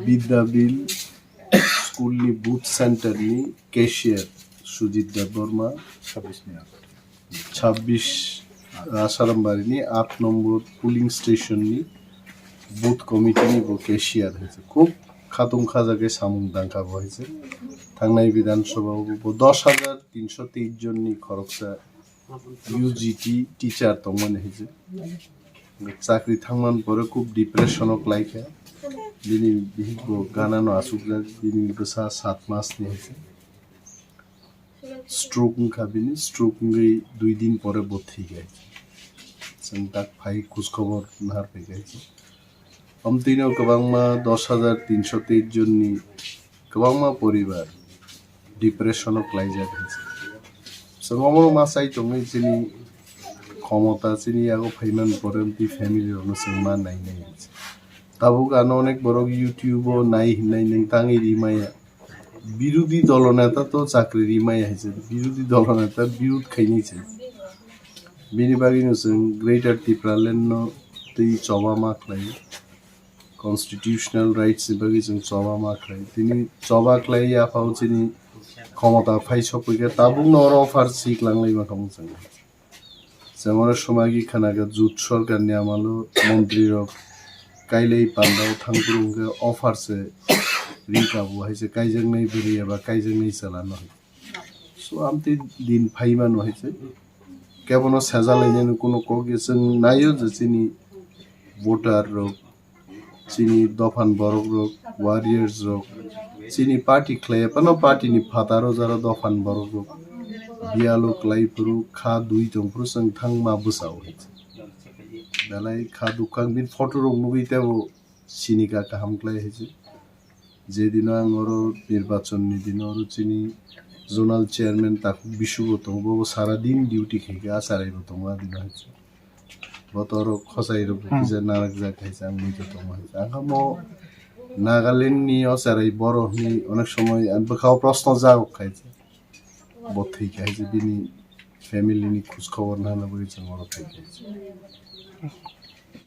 বিদ্যাবিল স্কুলની booth સેન્ટરની cashier Sujit દેબબર્મા 26 આસારામબારીની 8 নম্বর pulling સ્ટેશનની booth কমিটিની cashier হয়েছে খুব খাতুন খাজাকে সামুং দাঙ্কা হয়েছে থাংনাই বিধানসভা 10,323 জননি খরকসা ইউজিটি টিচার তংমান হয়েছে চাকরি থাংমান পরে খুব ডিপ্রেশনক লাইখা बिनि बिहिखौ गानानो आसुग्रा बिनि बोसा 7 मासनि हयसे स्ट्रोक उनखा बिनि स्ट्रोक उंगै 2 दिन परे बथि गाय जों दा फाइ खुस खबर नार फै गाय अमतिनो गोबांमा 10,323 जननि गोबांमा परिबार डिप्रेशनक लाइजा हयसे जोंमो मासाइ तंगै जिनि क्षमता जिनि आगो फाइमान परे बि फैमिलि रनो जोंमा नायनाय हयसे তাবুক আনো অনেক বড় ইউটিউবও নাই হিনাই নেই তাঙি রিমায়া বিরোধী দলনেতা তো চাকরি রিমায়া হয়েছে বিরোধী দলনেতা বিরোধ খাইনিছে বিনি বাগিনো जों গ্রেটার ত্রিপুরালেন্ড তৈ চবা মাখলাই কনস্টিটিউশনাল রাইটস বাগি जों চবা মাখলাই তিনি চবা ক্লাই আফাও চিনি ক্ষমতা ফাই সপইকে তাবুক নর অফার সিকলাংলাই মাখামু जों समागि खानागा जुट सरकारनि आमालो मन्त्रीर काइलै पान्दाव थांग्रुंगे ऑफर से रिकाबो हाइसे काइजों नै बिरियाबा काइजों नै चलानो सो आमते दिन फाइमानो हाइसे केबनो साजालायनो कोनो कगे जों नायो जे चिनि भोटार रक चिनि दफान बरक रक वारियर्स रक चिनि पार्टी क्लायपानो पार्टीनि फातारो जरा दफान बरक रक बियालो क्लाइफुरु खा दुई दंफ्रु जों थांमा बोसाव हाइसे दालाय खादुखां बिन फटो रंनुबैताबो सिनिका काहामक्लाय हयसे जेदिनो आं अरो निर्वाचननि दिन अरो चिनि जोनाल चेयरमैन ताकु बिशुगतंग बो सारा दिन ड्यूटी खेगा आसारायबो तंगा दिन हयसे बतरो खसाइरो बुकिजा नारक जाखायसे आं मितो तंगा हयसे आंखामो नागालेन्डनि असाराय बर'नि अनेक समय आं बखाव प्रश्न जागो खायसे बथै खायसे बिनि फैमिलिनि खुश खबर नानो बो जों अरो खायसे